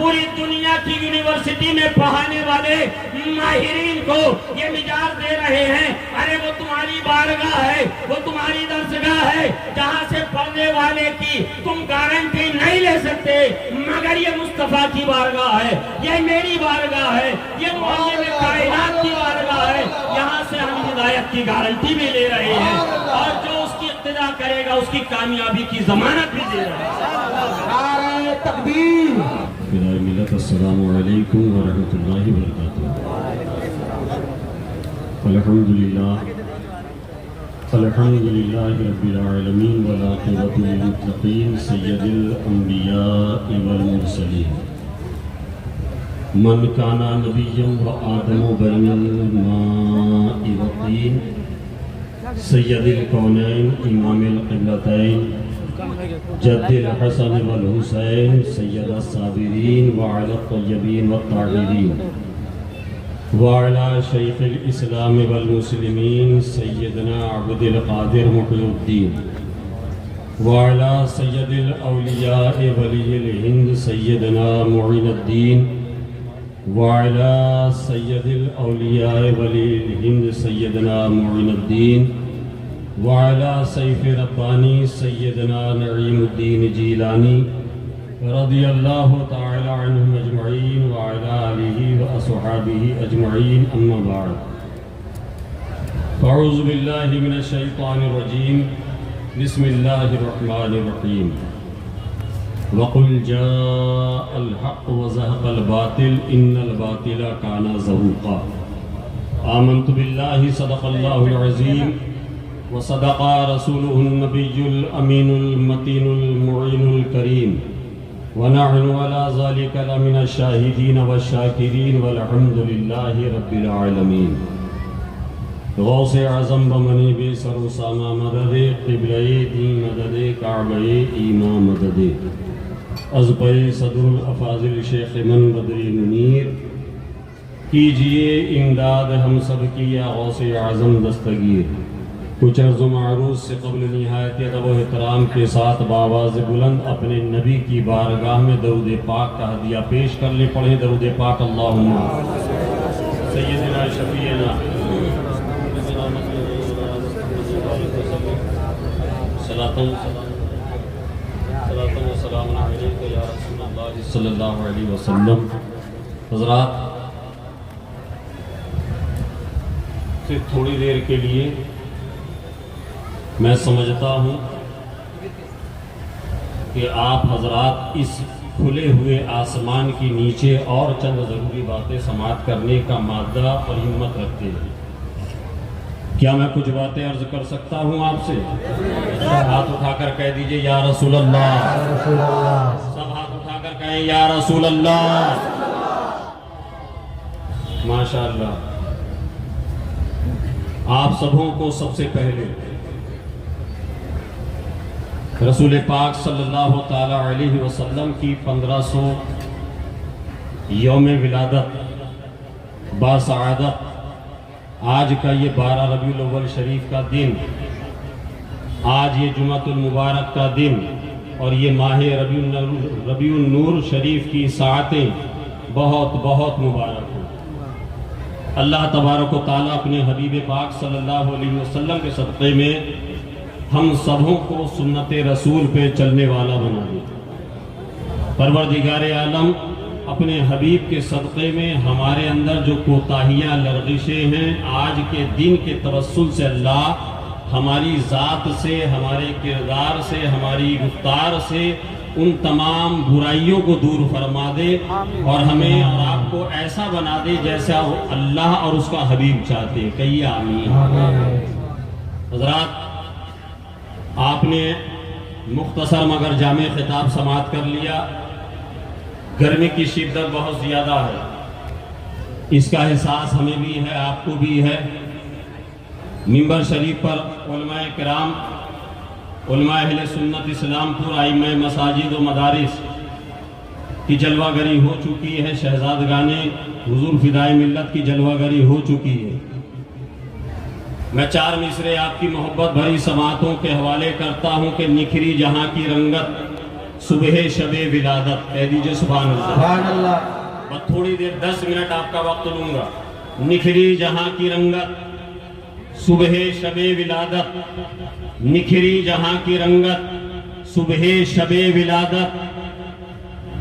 پوری دنیا کی یونیورسٹی میں پڑھانے والے ماہرین کو یہ مجاز دے رہے ہیں، ارے وہ تمہاری بارگاہ ہے، وہ تمہاری درسگاہ ہے، جہاں سے پڑھنے والے کی تم گارنٹی نہیں لے سکتے، مگر یہ مصطفیٰ کی بارگاہ ہے، یہ میری بارگاہ ہے، یہ معلم کائنات کی بارگاہ ہے، یہاں سے ہم ہدایت کی گارنٹی بھی لے رہے ہیں، اور جو اس کی اقتداء کرے گا اس کی کامیابی کی ضمانت بھی دے رہے ہیں۔ نعرہ تکبیر۔ فدائے ملت السلام علیکم ورحمۃ اللہ وبرکاتہ۔ الحمدللہ رب العالمین والعاقبۃ للمتقین سید الانبیاء والمرسلین من کان نبیا وآدم بین الماء والطین سید الکونین امام القبلتین جد الحسن والحسین سید الصابرین وعلی الطیبین والطاہرین وعلی شیخ الاسلام والمسلمین سیدنا عبد القادر محی الدین وعلی سید الاولیاء ولی الہند سیدنا معین الدین وعلی سید الاولیاء ولی الہند سیدنا معین الدین وعلی سیف ربانی سیدنا نعیم الدین جیلانی رضی اللہ تعالی عنہم اجمعین وعلی آلہ واصحابہ اجمعین اما بعد فاعوذ باللہ من الشیطان الرجیم بسم اللہ الرحمن الرحیم وقل جاء الحق وزهق الباطل ان الباطل کان زہوقا آمنت باللہ صدق اللہ العظیم وصدق رسوله النبی الامین المتین المعین الکریم ونحن على ذلك لمن الشاہدین والشاکرین والحمد للہ رب العالمین۔ غوث اعظم بمنی بے سر و سامہ مدد قبلہ دین مدد کعبہ ایمان مدد از پہ صدر الافاضل شیخ من بدری منیر کیجئے امداد ہم سب کی یا غوث اعظم دستگیر۔ کچھ عرض و معروض سے قبل نہایت ادب و احترام کے ساتھ بآواز بلند اپنے نبی کی بارگاہ میں درود پاک کا ہدیہ پیش کر لیں۔ پڑھیں درود پاک اللہم سیدنا شفیعنا صلاۃ و سلام علیک یا رسول اللہ صلی اللہ علیہ وسلم۔ حضرات سے تھوڑی دیر کے لیے میں سمجھتا ہوں کہ آپ حضرات اس کھلے ہوئے آسمان کی نیچے اور چند ضروری باتیں سماعت کرنے کا مادہ اور ہمت رکھتے ہیں۔ کیا میں کچھ باتیں عرض کر سکتا ہوں آپ سے؟ ہاتھ اٹھا کر کہہ دیجئے یا رسول اللہ۔ سب ہاتھ اٹھا کر کہیں یا رسول اللہ۔ ماشاءاللہ آپ سبوں کو سب سے پہلے رسول پاک صلی اللہ تعالی علیہ وسلم کی 1500 یوم ولادت باسعادت آج کا یہ 12 ربیع الاول شریف کا دن، آج یہ جمعۃ المبارک کا دن اور یہ ماہ ربیع النور شریف کی ساعتیں بہت بہت مبارک ہوں۔ اللہ تبارک و تعالیٰ اپنے حبیب پاک صلی اللہ علیہ وسلم کے صدقے میں ہم سبوں کو سنت رسول پہ چلنے والا بنا دے۔ پروردگار عالم اپنے حبیب کے صدقے میں ہمارے اندر جو کوتاہیاں لرغشیں ہیں آج کے دن کے توسل سے اللہ ہماری ذات سے، ہمارے کردار سے، ہماری گفتار سے ان تمام برائیوں کو دور فرما دے اور ہمیں اور آپ کو ایسا بنا دے جیسا اللہ اور اس کا حبیب چاہتے ہیں۔ کہیے آمین۔ حضرات آپ نے مختصر مگر جامع خطاب سماعت کر لیا۔ گرمی کی شدت بہت زیادہ ہے، اس کا احساس ہمیں بھی ہے، آپ کو بھی ہے۔ منبر شریف پر علماء کرام، علماء اہل سنت اسلام پور، ائمہ مساجد و مدارس کی جلوہ گری ہو چکی ہے، شہزادگان حضور فدائے ملت کی جلوہ گری ہو چکی ہے۔ میں 4 مصرے آپ کی محبت بھری سماعتوں کے حوالے کرتا ہوں کہ نکھری جہاں کی رنگت صبح شب ولادت، کہہ دیجئے سبحان اللہ۔ سبحان اللہ۔ بس تھوڑی دیر 10 منٹ آپ کا وقت لوں گا۔ نکھری جہاں کی رنگت صبح شب ولادت، نکھری جہاں کی رنگت صبح شب ولادت،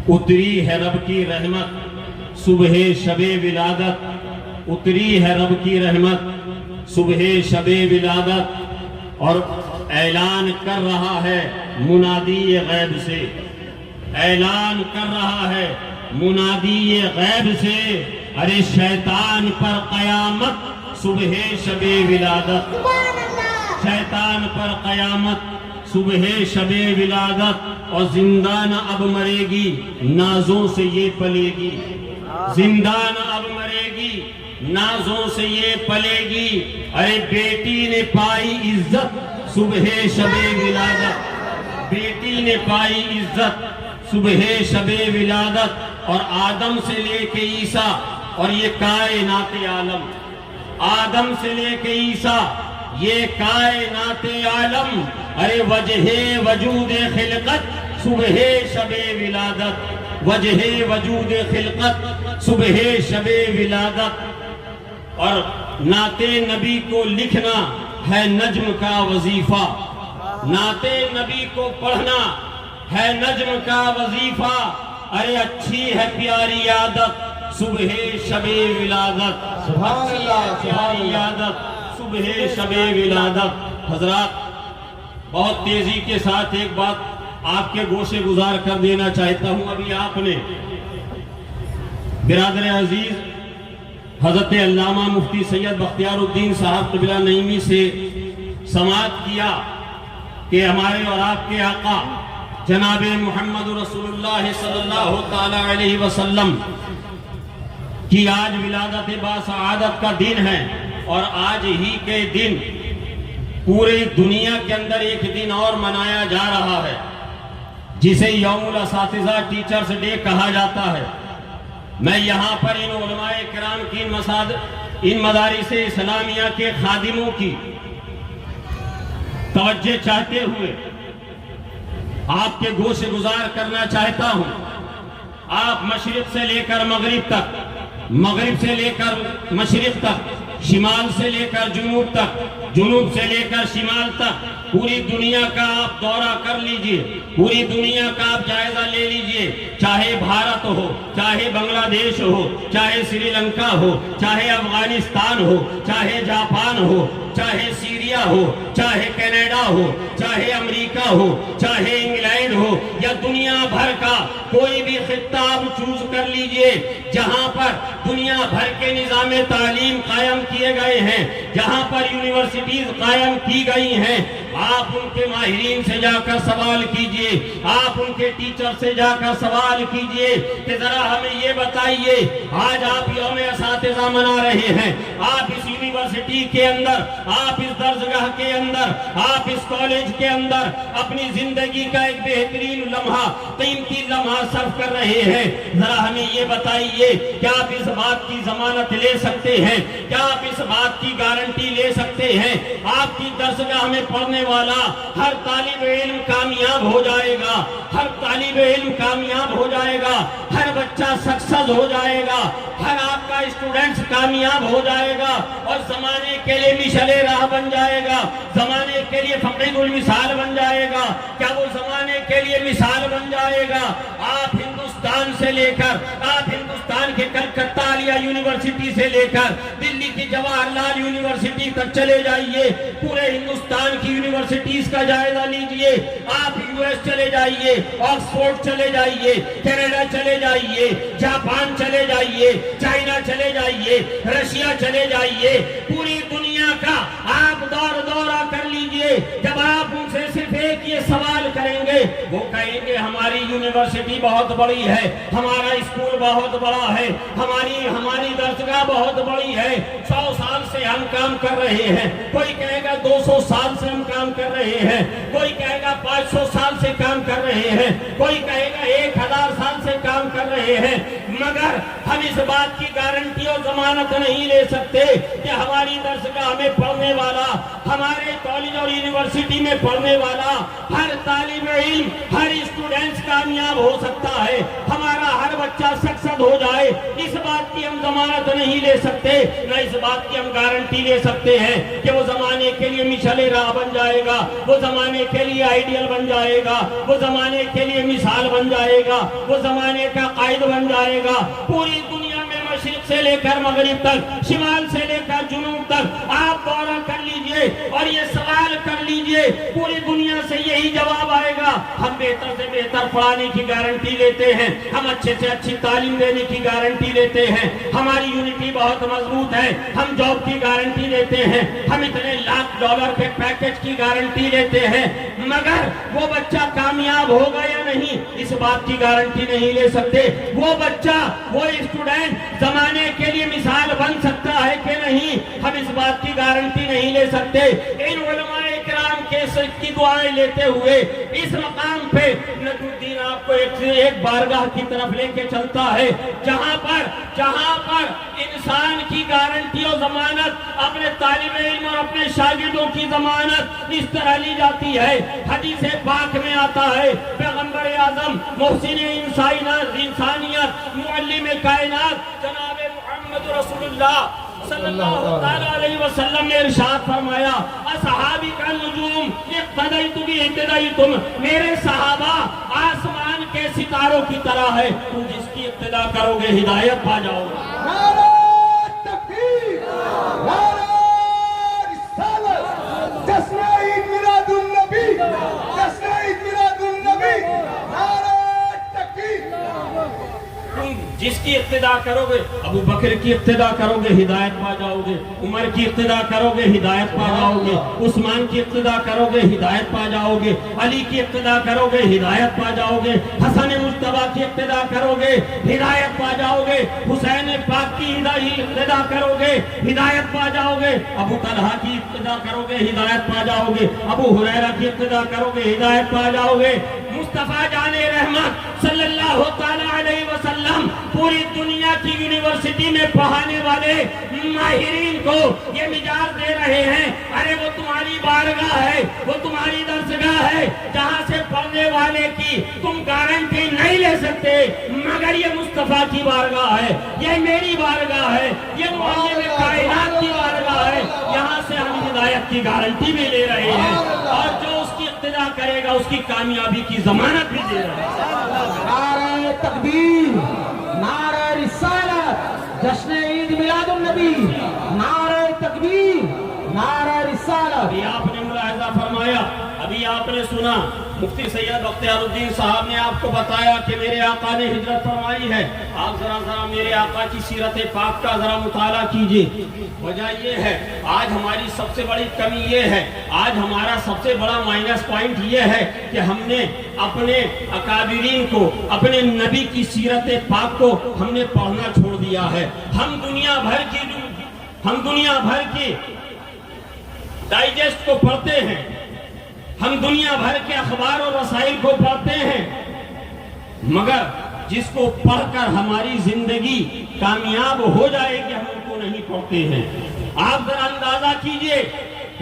اتری ہے رب کی رحمت صبح شب ولادت، اتری ہے رب کی رحمت صبح شب ولادت، اور اعلان کر رہا ہے منادی غیب سے، اعلان کر رہا ہے منادی غیب سے، ارے شیطان پر قیامت صبح شب ولادت، شیطان پر قیامت صبح شب ولادت، اور زندان اب مرے گی نازوں سے یہ پلے گی، زندان اب مرے گی نازوں سے یہ پلے گی، ارے بیٹی نے پائی عزت صبح شب ولادت، بیٹی نے پائی عزت صبح شب ولادت، اور آدم سے لے کے عیسیٰ اور یہ کائنات عالم، آدم سے لے کے عیسیٰ یہ کائنات عالم، ارے وجہ وجود خلقت صبح شب ولادت، وجہ وجود خلقت صبح شب ولادت، اور نعت نبی کو لکھنا ہے نجم کا وظیفہ، نعت نبی کو پڑھنا ہے نجم کا وظیفہ، ارے اچھی ہے پیاری عادت صبح شب ولادت، سبحان اللہ، پیاری عادت صبح شب ولادت۔ حضرات بہت تیزی کے ساتھ ایک بات آپ کے گوشے گزار کر دینا چاہتا ہوں۔ ابھی آپ نے برادر عزیز حضرت علامہ مفتی سید بختیار الدین صاحب قبلہ نعیمی سے سماعت کیا کہ ہمارے اور آپ کے آقا جناب محمد رسول اللہ صلی اللہ تعالی علیہ وسلم کی آج ولادت باسعادت کا دن ہے، اور آج ہی کے دن پورے دنیا کے اندر ایک دن اور منایا جا رہا ہے جسے یوم الاساتذہ ٹیچرز ڈے کہا جاتا ہے۔ میں یہاں پر ان علماء کرام کی ان مدارس اسلامیہ کے خادموں کی توجہ چاہتے ہوئے آپ کے گوش گزار کرنا چاہتا ہوں۔ آپ مشرق سے لے کر مغرب تک، مغرب سے لے کر مشرق تک، شمال سے لے کر جنوب تک، جنوب سے لے کر شمال تک پوری دنیا کا آپ دورہ کر لیجئے، پوری دنیا کا آپ جائزہ لے لیجئے، چاہے بھارت ہو، چاہے بنگلہ دیش ہو، چاہے سری لنکا ہو، چاہے افغانستان ہو، چاہے جاپان ہو، چاہے سیریا ہو، چاہے کینیڈا ہو، چاہے امریکہ ہو، چاہے انگلینڈ ہو، یا دنیا بھر کا کوئی بھی خطہ آپ چوز کر لیجئے، جہاں پر دنیا بھر کے نظام تعلیم قائم کیے گئے ہیں، جہاں پر یونیورسٹیز قائم کی گئی ہیں، آپ ان کے ماہرین سے جا کر سوال کیجئے، آپ ان کے ٹیچر سے جا کر سوال کیجئے کہ ذرا ہمیں یہ بتائیے، آج آپ یوم اساتذہ منا رہے ہیں، آپ اس یونیورسٹی کے اندر، آپ اس درسگاہ کے اندر، آپ اس کالج کے اندر اپنی زندگی کا ایک بہترین لمحہ، قیمتی لمحہ صرف کر رہے ہیں، ذرا ہمیں یہ بتائیے کیا آپ اس بات کی ضمانت لے سکتے ہیں، کیا آپ اس بات کی گارنٹی لے سکتے ہیں آپ کی درسگاہ میں پڑھنے والا ہر طالب علم کامیاب ہو جائے گا، ہر طالب علم کامیاب ہو جائے گا، ہر بچہ سکسیس ہو جائے گا، ہر آپ کا اسٹوڈنٹس کامیاب ہو جائے گا، اور زمانے کے لیے مشعل راہ بن جائے گا، زمانے کے لیے فقید المثال بن جائے گا؟ کیا وہ زمانے کے لیے مثال بن جائے گا؟ آپ ہندوستان سے لے کر، آپ ہندوستان کے کلکتہ عالیہ یونیورسٹی سے لے کر دلی کی جواہر لال یونیورسٹی تک چلے جائیے، پورے ہندوستان کی یونیورسٹیز کا جائزہ لیجئے، آپ یو ایس چلے جائیے، آکسفورڈ چلے جائیے، کینیڈا چلے جائیے، جاپان چلے جائیے، چائنا چلے جائیے، رشیا چلے جائیے، پوری دنیا کا آپ دورہ کر لیجئے۔ جب آپ ان سے صرف ایک یہ سوال کریں گے، وہ کہیں گے ہماری یونیورسٹی بہت بڑی ہے، ہمارا اسکول بہت بڑا ہے، ہماری درسگاہ بہت بڑی ہے، 100 سال سے ہم کام کر رہے ہیں، کوئی کہے گا 200 سال سے ہم کام کر رہے ہیں، کوئی کہے گا 500 سال سے کام کر رہے ہیں، کوئی کہے گا 1000 سال سے کام کر رہے ہیں، مگر ہم اس بات کی گارنٹی اور ضمانت نہیں لے سکتے کہ ہماری درسگاہ میں پڑھنے والا، ہمارے کالج اور یونیورسٹی میں پڑھنے والا ہر طالب علم، ہر اسٹوڈنٹس کا ہو سکتا ہے، ہمارا ہر بچہ سکسیس ہو جائے، اس بات کی ہم ضمانت نہیں لے سکتے، نہ اس بات کی ہم گارنٹی لے سکتے ہیں کہ وہ زمانے کے لیے مشعل راہ بن جائے گا، وہ زمانے کے لیے آئیڈیل بن جائے گا، وہ زمانے کے لیے مثال بن جائے گا، وہ زمانے کا قائد بن جائے گا۔ پوری دنیا میں مشرق سے لے کر مغرب تک، شمال سے لے کر جنوب تک آپ دورہ کر لیجئے اور یہ سوال کر لیجئے، پوری دنیا سے یہی جواب آئے گا۔ ہم بہتر سے بہتر پڑھانے کی گارنٹی لیتے ہیں، ہم اچھے سے اچھی تعلیم دینے کی گارنٹی لیتے ہیں، ہماری یونٹی بہت مضبوط ہے، ہم جاب کی گارنٹی لیتے ہیں، ہم اتنے $1,00,000 کے پیکج کی گارنٹی لیتے ہیں، مگر وہ بچہ کامیاب ہوگا یا نہیں اس بات کی گارنٹی نہیں لے سکتے۔ وہ بچہ، وہ اسٹوڈنٹ زمانے کے لیے مثال بن سکتا ہے کہ نہیں، ہم اس بات کی گارنٹی نہیں لے سکتے۔ ان علماء اکرام کے کی دعائیں لیتے ہوئے اس مقام پہ نجم الدین آپ کو ایک بارگاہ کی طرف لے کے چلتا ہے جہاں پر انسان کی گارنٹی اور ضمانت اپنے طالب علم اور اپنے شاگردوں کی ضمانت اس طرح لی جاتی ہے۔ حدیث پاک میں آتا ہے پیغمبر اعظم محسن انسانیت معلم کائنات جناب محمد رسول اللہ صلی اللہ علیہ وسلم نے ارشاد فرمایا، اصحابی کا نجوم اقتدیت باہتدیتم، میرے صحابہ آسمان کے ستاروں کی طرح ہے، تم جس کی اقتدا کرو گے ہدایت پا جاؤ گے۔ نعرہ تکبیر، نعرہ رسالت، جشن عید میلاد النبی، جشن عید میلاد النبی، نعرہ تکبیر۔ تم جس کی اقتدا کرو گے، ابو بکر کی اقتدا کرو گے ہدایت پا جاؤ گے، عمر کی اقتدا کرو گے ہدایت پا جاؤ گے، عثمان کی اقتدا کرو گے ہدایت پا جاؤ گے، علی کی اقتدا کرو گے ہدایت پا جاؤ گے، حسن مجتبیٰ کی اقتدا کرو گے ہدایت پا جاؤ گے، حسین پاک کی اقتدا کرو گے ہدایت پا جاؤ گے، ابو طلحہ کی اقتدا کرو گے ہدایت پا جاؤ گے، ابو ہریرہ کی اقتدا کرو گے ہدایت پا جاؤ گے۔ مصطفیٰ جان رحمت صلی اللہ تعالیٰ علیہ وسلم پوری دنیا کی یونیورسٹی میں پڑھانے والے ماہرین کو یہ مجاز دے رہے ہیں، ارے وہ تمہاری بارگاہ ہے، وہ تمہاری درسگاہ ہے جہاں سے پڑھنے والے کی تم گارنٹی نہیں لے سکتے، مگر یہ مصطفیٰ کی بارگاہ ہے، یہ میری بارگاہ ہے، یہ معلم کائنات کی بارگاہ ہے، یہاں سے ہم ہدایت کی گارنٹی بھی لے رہے ہیں اور جو اس کی اقتدا کرے گا اس کی کامیابی کی ضمانت بھی دے رہے ہیں۔ نعرہ تکبیر، نعرہ رسالت، جشن عید میلاد النبی، نعرہ تکبیر، نعرہ رسالت۔ ابھی آپ نے ملاحظہ فرمایا، ابھی آپ نے سنا مفتی سید بختیار الدین صاحب نے آپ کو بتایا کہ میرے آقا نے ہجرت فرمائی ہے۔ آپ ذرا میرے آقا کی سیرت پاک کا ذرا مطالعہ کیجئے۔ وجہ یہ ہے، آج ہماری سب سے بڑی کمی یہ ہے، آج ہمارا سب سے بڑا مائنس پوائنٹ یہ ہے کہ ہم نے اپنے اکابرین کو، اپنے نبی کی سیرت پاک کو ہم نے پڑھنا چھوڑ دیا ہے۔ ہم دنیا بھر کی ڈائجسٹ کو پڑھتے ہیں، ہم دنیا بھر کے اخبار اور رسائل کو پڑھتے ہیں، مگر جس کو پڑھ کر ہماری زندگی کامیاب ہو جائے گی ہم ان کو نہیں پڑھتے ہیں۔ آپ ذرا اندازہ کیجئے،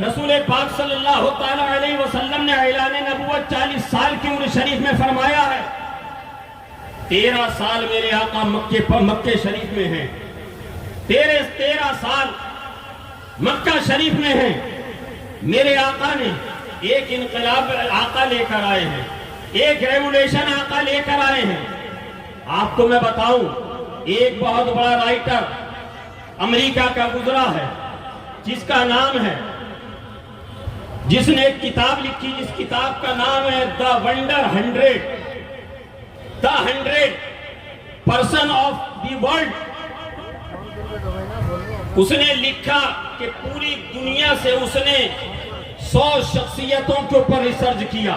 رسول پاک صلی اللہ تعالیٰ علیہ وسلم نے اعلان نبوت 40 سال کی عمر شریف میں فرمایا ہے۔ 13 سال میرے آقا مکہ شریف میں ہیں، 13 سال مکہ شریف میں ہیں۔ میرے آقا نے ایک انقلاب آقا لے کر آئے ہیں، ایک ریولیشن آقا لے کر آئے ہیں۔ آپ کو میں بتاؤں، ایک بہت بڑا رائٹر امریکہ کا گزرا ہے جس کا نام ہے، جس نے ایک کتاب لکھی جس کتاب کا نام ہے The 100 of the world۔ اس نے لکھا کہ پوری دنیا سے اس نے 100 شخصیتوں کے اوپر ریسرچ کیا۔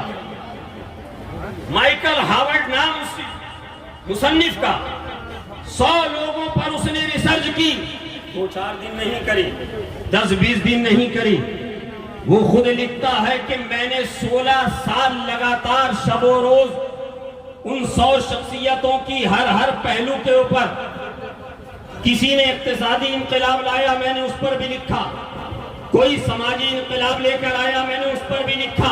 مائیکل ہاورڈ نام اس مصنف کا، 100 لوگوں پر اس نے ریسرچ کی، 2-4 دن نہیں کری، 10-20 دن نہیں کری۔ وہ خود لکھتا ہے کہ میں نے 16 سال لگاتار شب و روز ان 100 شخصیتوں کی ہر پہلو کے اوپر، کسی نے اقتصادی انقلاب لایا میں نے اس پر بھی لکھا، کوئی سماجی انقلاب لے کر آیا میں نے اس پر بھی لکھا،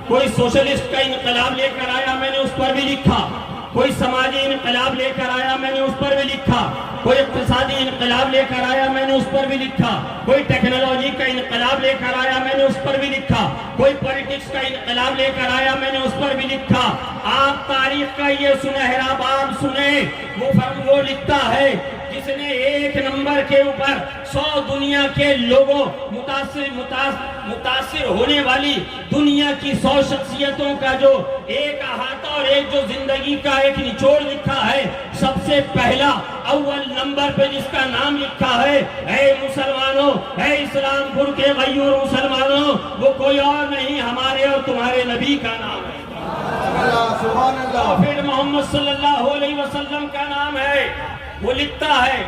کوئی سوشلسٹ کا انقلاب لے کر آیا میں نے اس پر بھی لکھا، کوئی سماجی انقلاب لے کر آیا میں نے اس پر بھی لکھا، کوئی اقتصادی انقلاب لے کر آیا میں نے اس پر بھی لکھا، کوئی ٹیکنالوجی کا انقلاب لے کر آیا میں نے اس پر بھی لکھا، کوئی پولیٹکس کا انقلاب لے کر آیا میں نے اس پر بھی لکھا۔ آپ تاریخ کا یہ سنہرا باب سنیں، وہ لکھتا ہے جس نے ایک نمبر کے اوپر 100 دنیا کے لوگوں متاثر ہونے والی دنیا کی 100 شخصیتوں کا جو ایک احاطہ اور ایک جو زندگی کا ایک نچوڑ لکھا ہے، سب سے پہلا اول نمبر پہ جس کا نام لکھا ہے، اے مسلمانوں، اے اسلام پور کے غیور مسلمانوں، وہ کوئی اور نہیں ہمارے اور تمہارے نبی کا نام ہے، سبحان اللہ، پھر محمد صلی اللہ علیہ وسلم کا نام ہے۔ وہ لکھتا ہے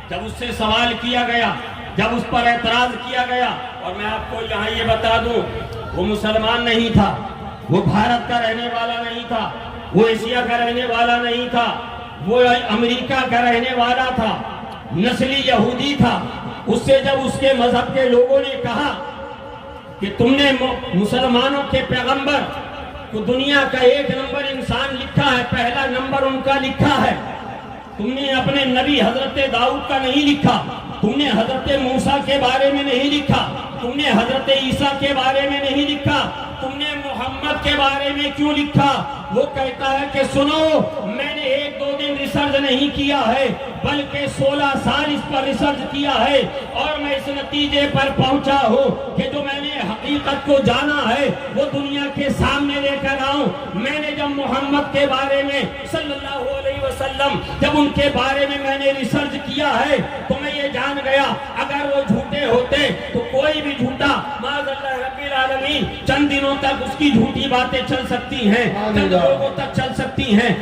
جب اس سے سوال کیا گیا، جب اس پر اعتراض کیا گیا، اور میں آپ کو یہاں یہ بتا دوں وہ مسلمان نہیں تھا، وہ بھارت کا رہنے والا نہیں تھا، وہ ایشیا کا رہنے والا نہیں تھا، وہ امریکہ کا رہنے والا تھا، نسلی یہودی تھا۔ اس سے جب اس کے مذہب کے لوگوں نے کہا کہ تم نے مسلمانوں کے پیغمبر کو دنیا کا ایک نمبر انسان لکھا ہے، پہلا نمبر ان کا لکھا ہے، تم نے اپنے نبی حضرت داؤد کا نہیں لکھا، تم نے حضرت موسیٰ کے بارے میں نہیں لکھا، تم نے حضرت عیسیٰ کے بارے میں نہیں لکھا، تم نے محمد کے بارے میں کیوں لکھا؟ وہ کہتا ہے کہ سنو، میں نے 1-2 دن ریسرچ نہیں کیا ہے بلکہ 16 سال اس پر ریسرچ کیا ہے، اور میں اس نتیجے پر پہنچا ہوں کہ جو میں نے حقیقت کو جانا ہے وہ دنیا کے سامنے لے کر آؤں۔ میں نے جب محمد کے بارے میں صلی اللہ علیہ وسلم جب ان کے بارے میں نے ریسرچ کیا ہے تو میں یہ جان گیا اگر وہ جھوٹے ہوتے تو کوئی بھی جھوٹا معاذ اللہ رب العالمین چند دنوں تک اس کی جھوٹی باتیں چل سکتی ہیں، چند لوگوں تک چل سکتی ہیں،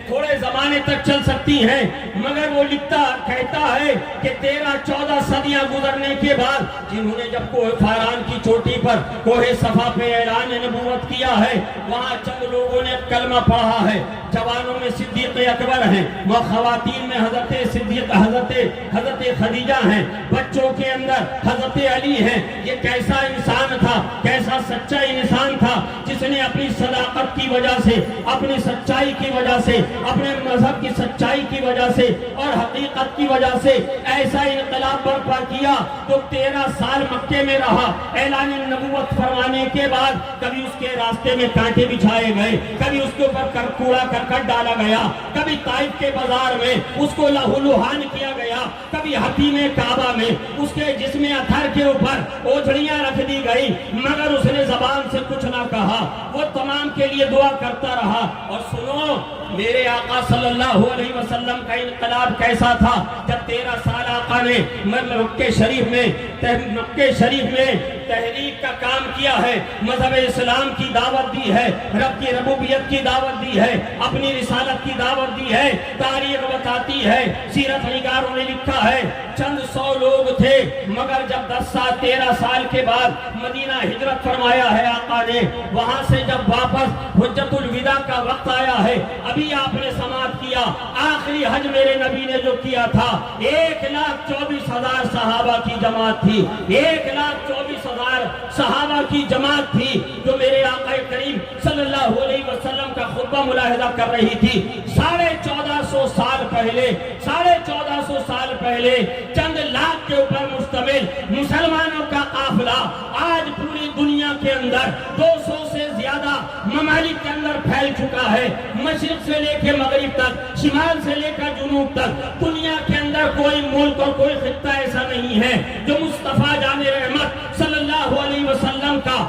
تھوڑے زمانے تک چل سکتی ہیں، مگر وہ کہتا ہے کہ 13-14 صدیاں گزرنے کے بعد جنہوں نے جب کوہ فاران کی چوٹی پر کوہ صفا پہ اعلان نبوت کیا ہے، وہاں چند لوگوں نے کلمہ پڑھا ہے، جوانوں میں صدیق اکبر ہیں، وہ خواتین میں حضرت صدیق حضرت خدیجہ ہیں، بچوں کے اندر حضرت علی ہیں۔ یہ کیسا انسان تھا، کیسا سچا انسان تھا جس نے اپنی صداقت کی وجہ سے، اپنی سچائی کی وجہ سے، اپنے مذہب کی سچائی کی وجہ سے اور حقیقت کی وجہ سے ایسا انقلاب برپا کیا تو 13 سال مکے میں رہا۔ اعلان نبوت فرمانے کے بعد کبھی اس کے راستے میں کانٹے بچھائے گئے، کبھی اس کے اوپر کوڑا کرکٹ ڈالا گیا، کبھی طائف کے بازار میں اس کو لہو لہان کیا گیا، کبھی حتیم کعبہ میں اس کے جسم اطہر کے اوپر اوجھڑیاں رکھ دی گئی، مگر اس نے زبان سے کچھ نہ کہا، وہ تمام کے لیے دعا کرتا رہا۔ اور سنو، میرے آقا صلی اللہ علیہ وسلم کا انقلاب کیسا تھا جب 13 سال آقا نے مکہ شریف میں تحریک کا کام کیا ہے، مذہب اسلام کی دعوت دی ہے، رب کی ربوبیت کی دعوت دی ہے، اپنی رسالت کی دعوت دی ہے۔ تاریخ بتاتی ہے، سیرت نگاروں نے لکھا ہے چند 100 لوگ تھے، مگر جب 13 سال کے بعد مدینہ ہجرت فرمایا ہے آقا نے، وہاں سے جب واپس حجت الوداع کا وقت آیا ہے، ابھی آپ نے سماعت کیا آخری حج میرے نبی نے جو کیا تھا 1,24,000 صحابہ کی جماعت تھی، 1,24,000 صحابہ کی جماعت تھی جو میرے آقا کریم صلی اللہ علیہ وسلم کا خطبہ ملاحظہ کر رہی تھی۔ 1450 سال پہلے چند لاکھ کے اوپر مشتمل مسلمانوں کا قافلہ آج پوری دنیا کے اندر 200 سے زیادہ ممالک کے اندر پھیل چکا ہے، مشرق سے لے کے مغرب تک، شمال سے لے کر جنوب تک۔ دنیا کے اندر کوئی ملک اور کوئی خطہ ایسا نہیں ہے جو مصطفیٰ جان رحمت صلی اللہ علیہ وسلم کا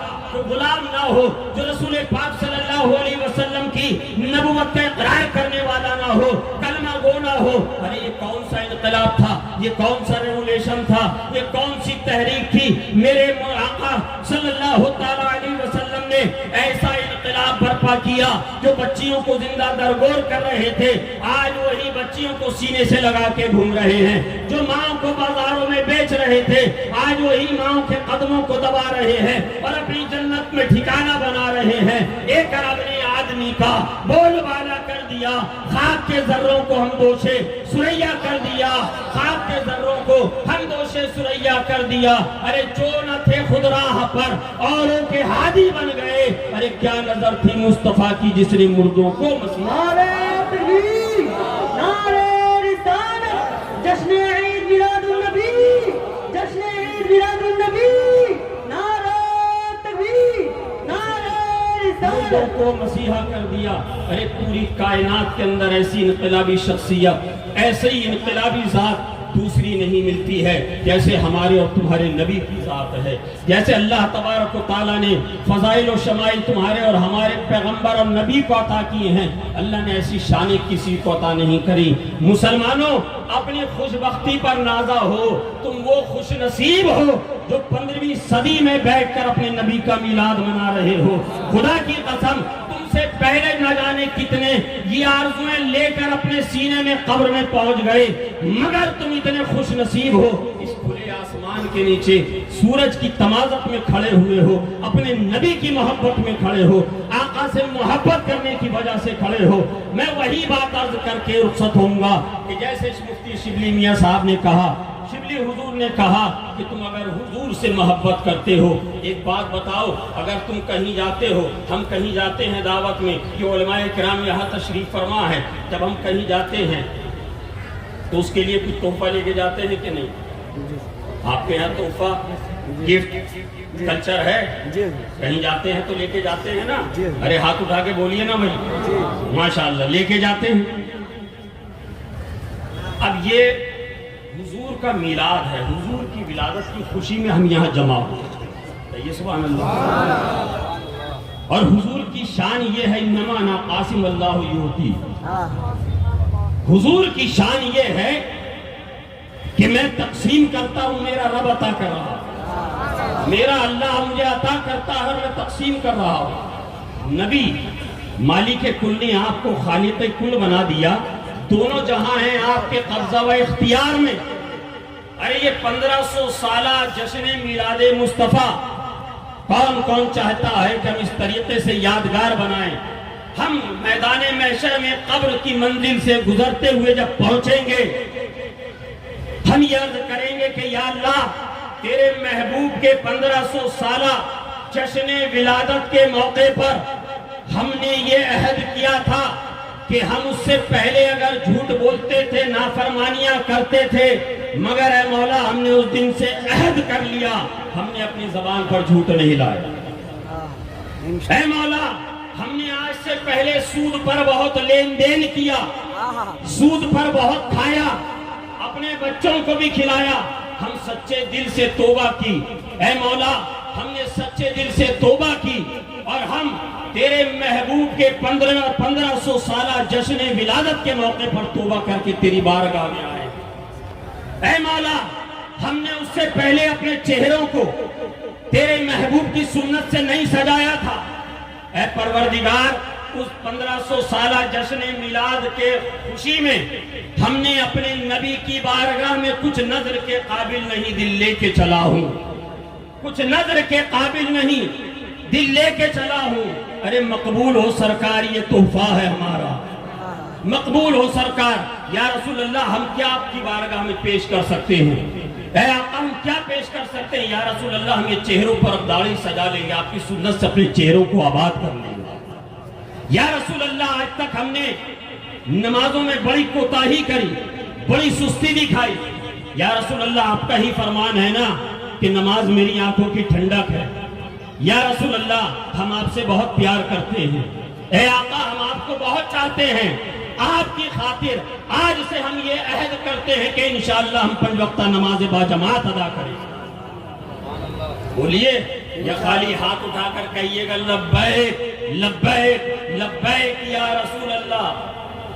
غلام نہ ہو، جو رسول پاک صلی اللہ علیہ وسلم کی نبوت کا اقرار کرنے والا نہ ہو، کلمہ گو نہ ہو۔ ارے یہ کون سا انقلاب تھا، یہ کون سا ریولیشن تھا، یہ کون سی تحریک تھی؟ میرے آقا صلی اللہ علیہ وسلم نے ایسا انقلاب برپا کیا جو بچیوں کو زندہ درگور کر رہے تھے، آج وہی بچیوں کو سینے سے لگا کے گھوم رہے ہیں، جو ماں کو بازاروں میں بیچ رہے تھے، آج وہی ماں کے قدموں کو دبا رہے ہیں اور اپنی جنت میں ٹھکانہ بنا رہے ہیں۔ ایک رب نے آدمی کا بول بالا کر دیا، خاک کے ذروں کو ہم دوشے سریا کر دیا، خاک کے ذروں کو ہم دوشے سریا کر دیا۔ ارے جو نہ تھے خود راہ پر اوروں کے ہادی بن گئے۔ ارے کیا نظر تھی مصطفیٰ کی جس نے مردوں کو مسیح تکبیر، نعرہ رسالت، جشن عید میلاد النبی، جشن عید میلاد النبی، نعرہ تکبیر، نعرہ لوگوں رسالت۔ کو مسیحا کر دیا۔ ارے پوری کائنات کے اندر ایسی انقلابی شخصیت، ایسے ہی انقلابی ذات دوسری نہیں ملتی ہے جیسے ہمارے اور تمہارے نبی کی ذات ہے۔ جیسے اللہ تبارک و تعالیٰ نے فضائل و شمائل تمہارے اور ہمارے پیغمبر اور نبی کو عطا کیے ہیں، اللہ نے ایسی شانیں کسی کو عطا نہیں کری۔ مسلمانوں، اپنی خوش بختی پر نازا ہو، تم وہ خوش نصیب ہو جو 15ویں صدی میں بیٹھ کر اپنے نبی کا میلاد منا رہے ہو۔ خدا کی قسم، تم سے پہلے نہ جانے کتنے یہ آرزویں لے کر اپنے سینے میں قبر میں پہنچ گئے، مگر تم اتنے خوش نصیب ہو، اس کھلے آسمان کے نیچے سورج کی تمازت میں کھڑے ہوئے ہو، اپنے نبی کی محبت میں کھڑے ہو، آقا سے محبت کرنے کی وجہ سے کھڑے ہو۔ میں وہی بات عرض کر کے رخصت ہوں گا کہ جیسے مفتی شبلی میاں صاحب نے کہا، شبلی حضور نے کہا کہ تم اگر حضور سے محبت کرتے ہو، ایک بات بتاؤ، اگر تم کہیں جاتے ہو، ہم کہیں جاتے ہیں دعوت میں، یہ علماء کرام یہاں تشریف فرما ہے، جب ہم کہیں جاتے ہیں تو اس کے لیے کچھ تحفہ لے کے جاتے ہیں کہ نہیں؟ آپ کے یہاں تحفہ گفٹ کلچر ہے؟ کہیں جاتے ہیں تو لے کے جاتے ہیں نا؟ ارے ہاتھ اٹھا کے بولیے نا بھائی، ماشاءاللہ لے کے جاتے ہیں۔ اب یہ حضور کا میلاد ہے، حضور کی ولادت کی خوشی میں ہم یہاں جمع ہوئے، یہ سبحان اللہ۔ اور حضور کی شان یہ ہے، انما انا قاسم اللہ یؤتی، حضور کی شان یہ ہے کہ میں تقسیم کرتا ہوں، میرا رب عطا کر رہا، میرا اللہ مجھے عطا کرتا ہے اور میں تقسیم کر رہا ہوں۔ نبی مالک کل نے آپ کو خالق کل بنا دیا، دونوں جہاں ہیں آپ کے قبضہ و اختیار میں۔ ارے یہ 1500 سالہ جشن میلاد مصطفیٰ کون کون چاہتا ہے کہ ہم اس طریقے سے یادگار بنائیں؟ ہم میدان محشر میں قبر کی منزل سے گزرتے ہوئے جب پہنچیں گے، ہم یہ عرض کریں گے کہ یا اللہ، تیرے محبوب کے 1500 سالہ جشن ولادت کے موقع پر ہم نے یہ عہد کیا تھا کہ ہم اس سے پہلے اگر جھوٹ بولتے تھے، نافرمانیاں کرتے تھے، مگر اے مولا ہم نے اس دن سے عہد کر لیا، ہم نے اپنی زبان پر جھوٹ نہیں لایا۔ اے مولا، ہم نے آج سے پہلے سود پر بہت لین دین کیا، سود پر بہت کھایا، اپنے بچوں کو بھی کھلایا، ہم سچے دل سے توبہ کی۔ اے مولا، ہم نے سچے دل سے توبہ کی اور ہم تیرے محبوب کے 1500 سالہ جشن ولادت کے موقع پر توبہ کر کے تیری بارگاہ میں آئے۔ اے مولا، ہم نے اس سے پہلے اپنے چہروں کو تیرے محبوب کی سنت سے نہیں سجایا تھا۔ اے پروردگار، اس 1500 سالہ جشن میلاد کے خوشی میں ہم نے اپنے نبی کی بارگاہ میں کچھ نظر کے قابل نہیں دل لے کے چلا ہوں، کچھ نظر کے قابل نہیں دل لے کے چلا ہوں۔ ارے مقبول ہو سرکار، یہ تحفہ ہے ہمارا، مقبول ہو سرکار۔ یا رسول اللہ، ہم کیا آپ کی بارگاہ میں پیش کر سکتے ہیں؟ اے آقا، ہم کیا پیش کر سکتے ہیں؟ یا رسول اللہ، ہم یہ چہروں پر داڑھی سجا لیں گے، آپ کی سنت سے اپنے چہروں کو آباد کر لیں گے۔ یا رسول اللہ، آج تک ہم نے نمازوں میں بڑی کوتاہی کری، بڑی سستی دکھائی۔ یا رسول اللہ، آپ کا ہی فرمان ہے نا کہ نماز میری آنکھوں کی ٹھنڈک ہے۔ یا رسول اللہ، ہم آپ سے بہت پیار کرتے ہیں۔ اے آقا، ہم آپ کو بہت چاہتے ہیں۔ آپ کی خاطر آج سے ہم یہ عہد کرتے ہیں کہ انشاءاللہ ہم 5 وقتہ نماز باجماعت ادا کریں۔ بولیے، یا خالی ہاتھ اٹھا کر کہیے گا لبیک لبیک لبیک یا رسول اللہ۔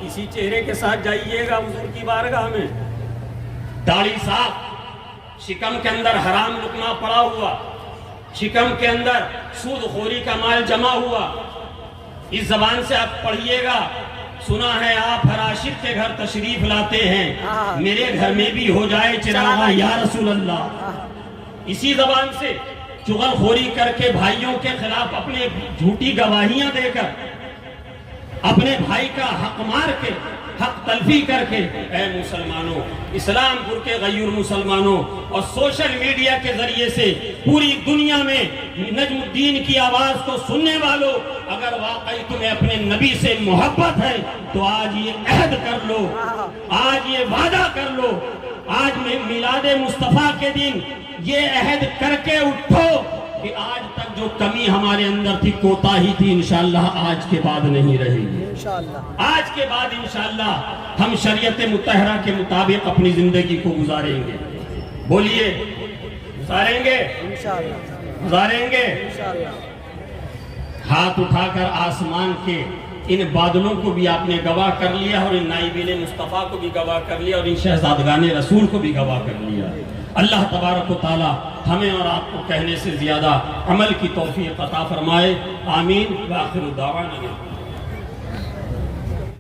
اسی چہرے کے ساتھ جائیے گا حضور کی بارگاہ میں، داڑھی صاف، شکم کے اندر حرام لقمہ پڑا ہوا، شکم کے اندر سود خوری کا مال جمع ہوا۔ اس زبان سے آپ پڑھیے گا، سنا ہے آپ ہر عاشق کے گھر تشریف لاتے ہیں، میرے گھر میں بھی ہو جائے چراغاں یا رسول اللہ۔ اسی زبان سے چغل خوری کر کے بھائیوں کے خلاف اپنے جھوٹی گواہیاں دے کر، اپنے بھائی کا حق مار کے، حق تلفی کر کے، اے مسلمانوں، اسلام پور کے غیور مسلمانوں اور سوشل میڈیا کے ذریعے سے پوری دنیا میں نجم الدین کی آواز کو سننے والوں، اگر واقعی تمہیں اپنے نبی سے محبت ہے تو آج یہ عہد کر لو، آج یہ وعدہ کر لو، آج میں میلاد مصطفیٰ کے دن یہ عہد کر کے اٹھو کہ آج تک جو کمی ہمارے اندر تھی، کوتاہی تھی، انشاءاللہ آج کے بعد نہیں رہے گی۔ آج کے بعد انشاءاللہ ہم شریعت مطہرہ کے مطابق اپنی زندگی کو گزاریں گے۔ بولیے گزاریں گے؟ گزاریں گے؟ ہاتھ اٹھا کر آسمان کے ان بادلوں کو بھی آپ نے گواہ کر لیا، اور ان نائبین مصطفیٰ کو بھی گواہ کر لیا، اور ان شہزادگان رسول کو بھی گواہ کر لیا۔ اللہ تبارک و تعالی ہمیں اور آپ کو کہنے سے زیادہ عمل کی توفیق عطا فرمائے۔ آمین۔ وآخر دعوانا